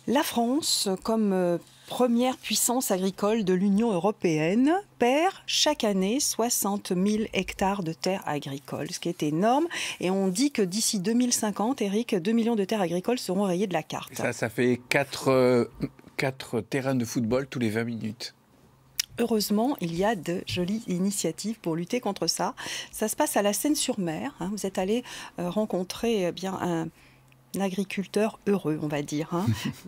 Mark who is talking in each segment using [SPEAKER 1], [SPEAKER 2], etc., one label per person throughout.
[SPEAKER 1] La France, comme première puissance agricole de l'Union européenne, perd chaque année 60 000 hectares de terres agricoles, ce qui est énorme. Et on dit que d'ici 2050, Eric, 2 millions de terres agricoles seront rayées de la carte.
[SPEAKER 2] Ça fait 4 terrains de football tous les 20 minutes.
[SPEAKER 1] Heureusement, il y a de jolies initiatives pour lutter contre ça. Ça se passe à la Seine-sur-Mer. Vous êtes allé rencontrer un agriculteur heureux, on va dire.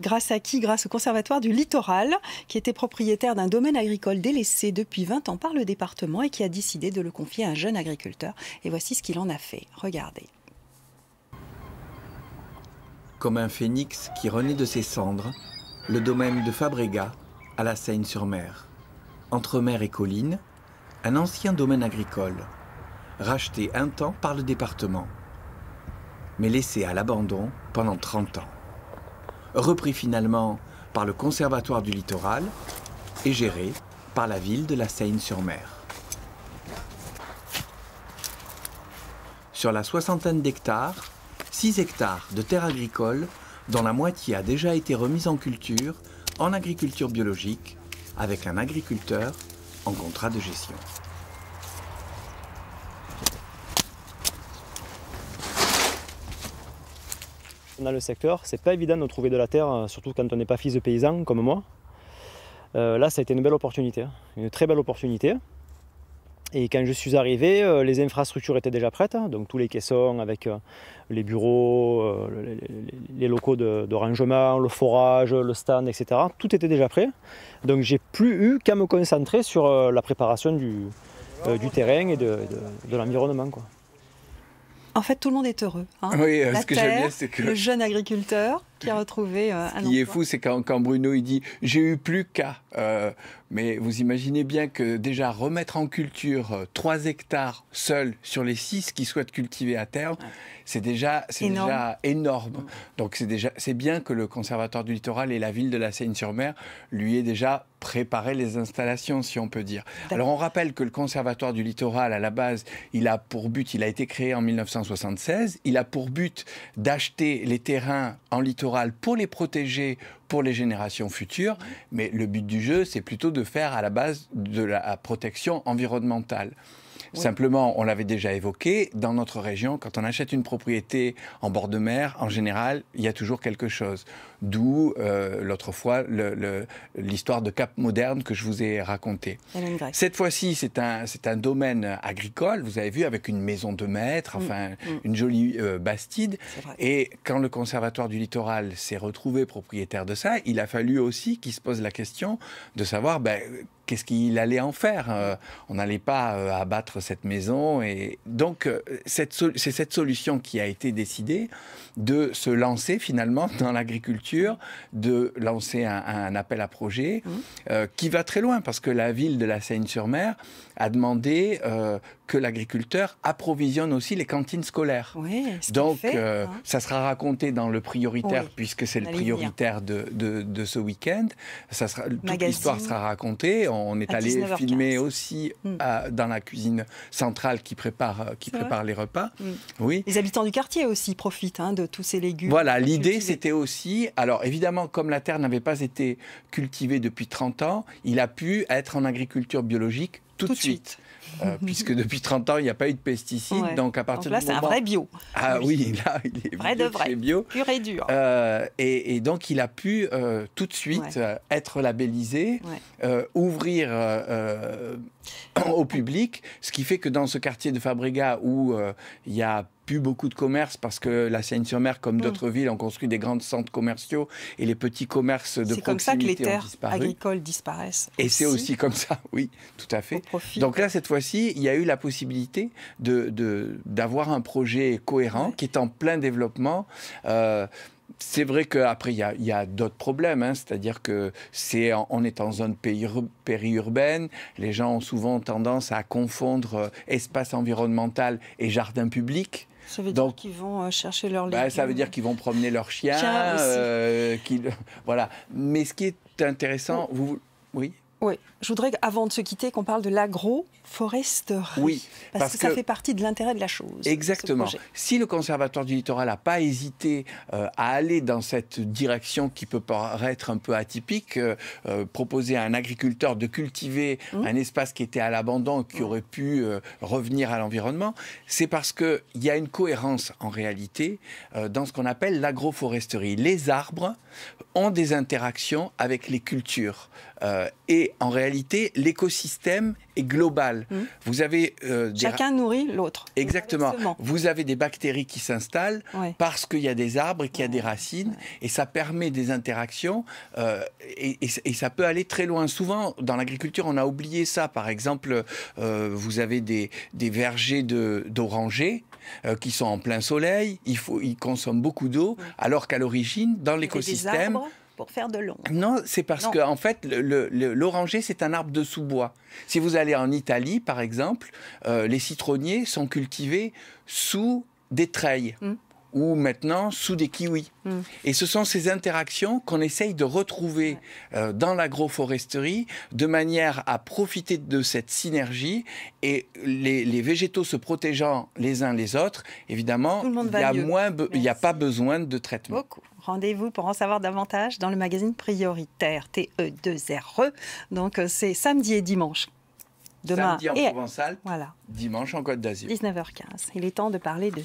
[SPEAKER 1] Grâce à qui? Grâce au Conservatoire du Littoral, qui était propriétaire d'un domaine agricole délaissé depuis 20 ans par le département et qui a décidé de le confier à un jeune agriculteur. Et voici ce qu'il en a fait. Regardez.
[SPEAKER 3] Comme un phénix qui renaît de ses cendres, le domaine de Fabregat à la Seine-sur-Mer. Entre mer et colline, un ancien domaine agricole, racheté un temps par le département, mais laissé à l'abandon pendant 30 ans. Repris finalement par le Conservatoire du Littoral et géré par la ville de la Seine-sur-Mer. Sur la soixantaine d'hectares, 6 hectares de terres agricoles, dont la moitié a déjà été remise en culture, en agriculture biologique, avec un agriculteur en contrat de gestion.
[SPEAKER 4] Dans le secteur, c'est pas évident de trouver de la terre, surtout quand on n'est pas fils de paysan comme moi. Là, ça a été une belle opportunité, une très belle opportunité. Et quand je suis arrivé, les infrastructures étaient déjà prêtes, donc tous les caissons avec les bureaux, les locaux de rangement, le forage, le stand, etc. Tout était déjà prêt. Donc j'ai plus eu qu'à me concentrer sur la préparation du terrain et de l'environnement, quoi.
[SPEAKER 1] En fait, tout le monde est heureux.
[SPEAKER 2] Oui,
[SPEAKER 1] la
[SPEAKER 2] ce que
[SPEAKER 1] terre,
[SPEAKER 2] j'aime bien, c'est que
[SPEAKER 1] le jeune agriculteur qui a retrouvé un emploi.
[SPEAKER 2] Ce qui est fou, c'est quand Bruno il dit « j'ai eu plus qu'à ». Mais vous imaginez bien que déjà remettre en culture 3 hectares seuls sur les 6 qui souhaitent cultiver à terme, c'est déjà énorme. Donc c'est bien que le Conservatoire du Littoral et la ville de la Seine-sur-Mer lui aient déjà préparé les installations, si on peut dire. Alors on rappelle que le Conservatoire du Littoral, à la base, il a été créé en 1976, il a pour but d'acheter les terrains en littoral pour les protéger pour les générations futures, mais le but du jeu, c'est plutôt de faire à la base de la protection environnementale. Oui. Simplement, on l'avait déjà évoqué, dans notre région, quand on achète une propriété en bord de mer, en général, il y a toujours quelque chose. D'où, l'autre fois, l'histoire de Cap Moderne que je vous ai racontée. Cette fois-ci, c'est un domaine agricole, vous avez vu, avec une maison de maître, enfin, une jolie bastide. Et quand le Conservatoire du Littoral s'est retrouvé propriétaire de ça, il a fallu aussi qu'il se pose la question de savoir qu'est-ce qu'il allait en faire. On n'allait pas abattre cette maison. Et donc, c'est cette solution qui a été décidée de se lancer finalement dans l'agriculture, de lancer un appel à projet qui va très loin, parce que la ville de la Seine-sur-Mer a demandé que l'agriculteur approvisionne aussi les cantines scolaires.
[SPEAKER 1] Oui,
[SPEAKER 2] donc, ça sera raconté dans le prioritaire, puisque c'est le prioritaire de ce week-end. Toute l'histoire sera racontée. On est allé filmer aussi dans la cuisine centrale qui prépare les repas. Oui.
[SPEAKER 1] Les habitants du quartier aussi profitent de tous ces légumes.
[SPEAKER 2] Voilà, l'idée c'était aussi, alors évidemment comme la terre n'avait pas été cultivée depuis 30 ans, il a pu être en agriculture biologique tout de suite. Puisque depuis 30 ans, il n'y a pas eu de pesticides. Donc à partir
[SPEAKER 1] là, c'est un vrai bio.
[SPEAKER 2] Ah oui, là, il est
[SPEAKER 1] vrai de vrai, bio. Pur et dur.
[SPEAKER 2] Et donc, il a pu tout de suite être labellisé, ouvrir au public, ce qui fait que dans ce quartier de Fabregat où il y a plus beaucoup de commerces, parce que la Seine-sur-Mer, comme d'autres villes, ont construit des grands centres commerciaux et les petits commerces de proximité ont disparu.
[SPEAKER 1] C'est comme ça que les terres agricoles disparaissent.
[SPEAKER 2] Et c'est aussi comme ça, oui, tout à fait. Donc là, cette fois-ci, il y a eu la possibilité d'avoir un projet cohérent qui est en plein développement. C'est vrai qu'après, il y a d'autres problèmes, c'est-à-dire que on est en zone périurbaine, les gens ont souvent tendance à confondre espace environnemental et jardin public.
[SPEAKER 1] Ça veut dire qu'ils vont chercher leurs légumes.
[SPEAKER 2] Ça veut dire qu'ils vont promener leurs chiens. Voilà. Mais ce qui est intéressant, oui.
[SPEAKER 1] Oui, je voudrais, avant de se quitter, qu'on parle de l'agroforesterie.
[SPEAKER 2] Oui,
[SPEAKER 1] parce que ça fait partie de l'intérêt de la chose.
[SPEAKER 2] Exactement. Si le Conservatoire du littoral n'a pas hésité à aller dans cette direction qui peut paraître un peu atypique, proposer à un agriculteur de cultiver un espace qui était à l'abandon, qui aurait pu revenir à l'environnement, c'est parce qu'il y a une cohérence en réalité dans ce qu'on appelle l'agroforesterie. Les arbres ont des interactions avec les cultures. Et en réalité, l'écosystème est global. Vous avez
[SPEAKER 1] chacun nourrit l'autre.
[SPEAKER 2] Exactement. Vous avez des bactéries qui s'installent parce qu'il y a des arbres et qu'il y a des racines, et ça permet des interactions et ça peut aller très loin. Souvent, dans l'agriculture, on a oublié ça. Par exemple, vous avez des vergers d'orangers qui sont en plein soleil, ils consomment beaucoup d'eau, alors qu'à l'origine, dans l'écosystème...
[SPEAKER 1] pour faire de l'ombre.
[SPEAKER 2] Non, c'est parce que en fait, l'oranger, c'est un arbre de sous-bois. Si vous allez en Italie, par exemple, les citronniers sont cultivés sous des treilles. Ou maintenant sous des kiwis. Et ce sont ces interactions qu'on essaye de retrouver dans l'agroforesterie de manière à profiter de cette synergie, et les végétaux se protégeant les uns les autres, évidemment, il n'y a pas besoin de traitement.
[SPEAKER 1] Beaucoup. Rendez-vous pour en savoir davantage dans le magazine Prioritaire, TE2RE. Donc c'est samedi et dimanche.
[SPEAKER 2] Demain samedi en Provence-Alpes,
[SPEAKER 1] voilà.
[SPEAKER 2] dimanche en Côte d'Azur.
[SPEAKER 1] 19h15. Il est temps de parler de